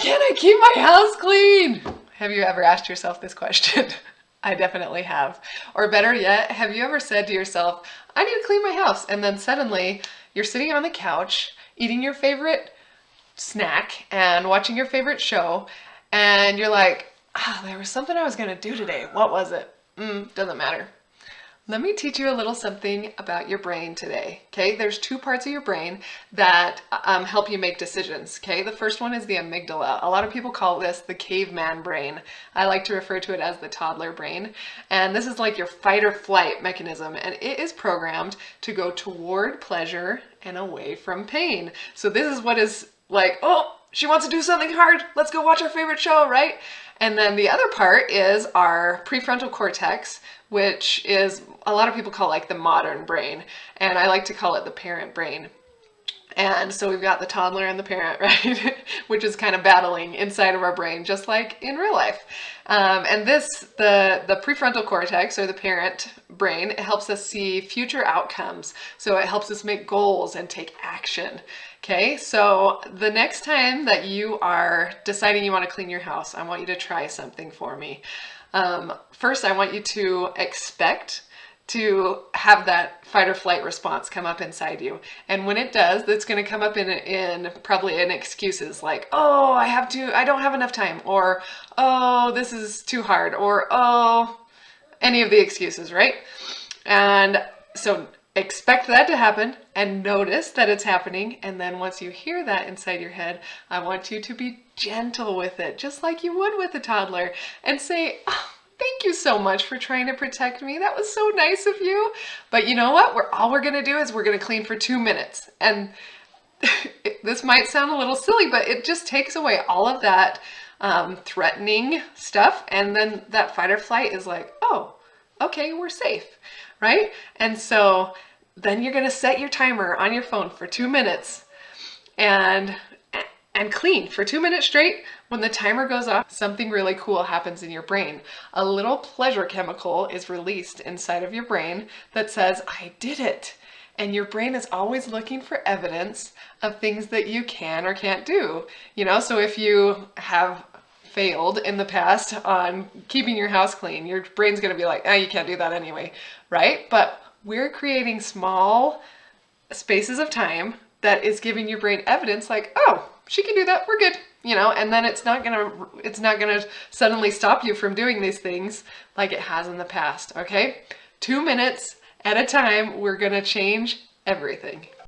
can't I keep my house clean? Have you ever asked yourself this question? I definitely have. Or better yet, have you ever said to yourself, I need to clean my house, and then suddenly you're sitting on the couch eating your favorite snack and watching your favorite show, and you're like, there was something I was going to do today. What was it? Doesn't matter. Let me teach you a little something about your brain today, okay? There's two parts of your brain that help you make decisions, okay? The first one is the amygdala. A lot of people call this the caveman brain. I like to refer to it as the toddler brain. And this is like your fight or flight mechanism, and it is programmed to go toward pleasure and away from pain. So this is what is like, oh, she wants to do something hard. Let's go watch our favorite show, right? And then the other part is our prefrontal cortex, which is a lot of people call like the modern brain, and I like to call it the parent brain. And so we've got the toddler and the parent, right? Which is kind of battling inside of our brain, just like in real life. And the prefrontal cortex, or the parent brain, it helps us see future outcomes. So it helps us make goals and take action. Okay, so the next time that you are deciding you want to clean your house, I want you to try something for me. First, I want you to expect to have that fight or flight response come up inside you. And when it does, that's going to come up in probably in excuses like, oh, I don't have enough time, or, oh, this is too hard, or, oh, any of the excuses, right? And so expect that to happen and notice that it's happening. And then once you hear that inside your head, I want you to be gentle with it, just like you would with a toddler, and say, oh, thank you so much for trying to protect me. That was so nice of you. But you know what? All we're going to do is we're going to clean for 2 minutes. And this might sound a little silly, but it just takes away all of that threatening stuff. And then that fight or flight is like, oh, okay, we're safe, right? And so then you're going to set your timer on your phone for 2 minutes and clean for 2 minutes straight. When the timer goes off, something really cool happens in your brain. A little pleasure chemical is released inside of your brain that says, I did it. And your brain is always looking for evidence of things that you can or can't do. You know, so if you have failed in the past on keeping your house clean, your brain's going to be like, you can't do that anyway, right? But we're creating small spaces of time that is giving your brain evidence like, oh, she can do that, we're good, you know, and then it's not gonna suddenly stop you from doing these things like it has in the past, okay? 2 minutes at a time, we're gonna change everything.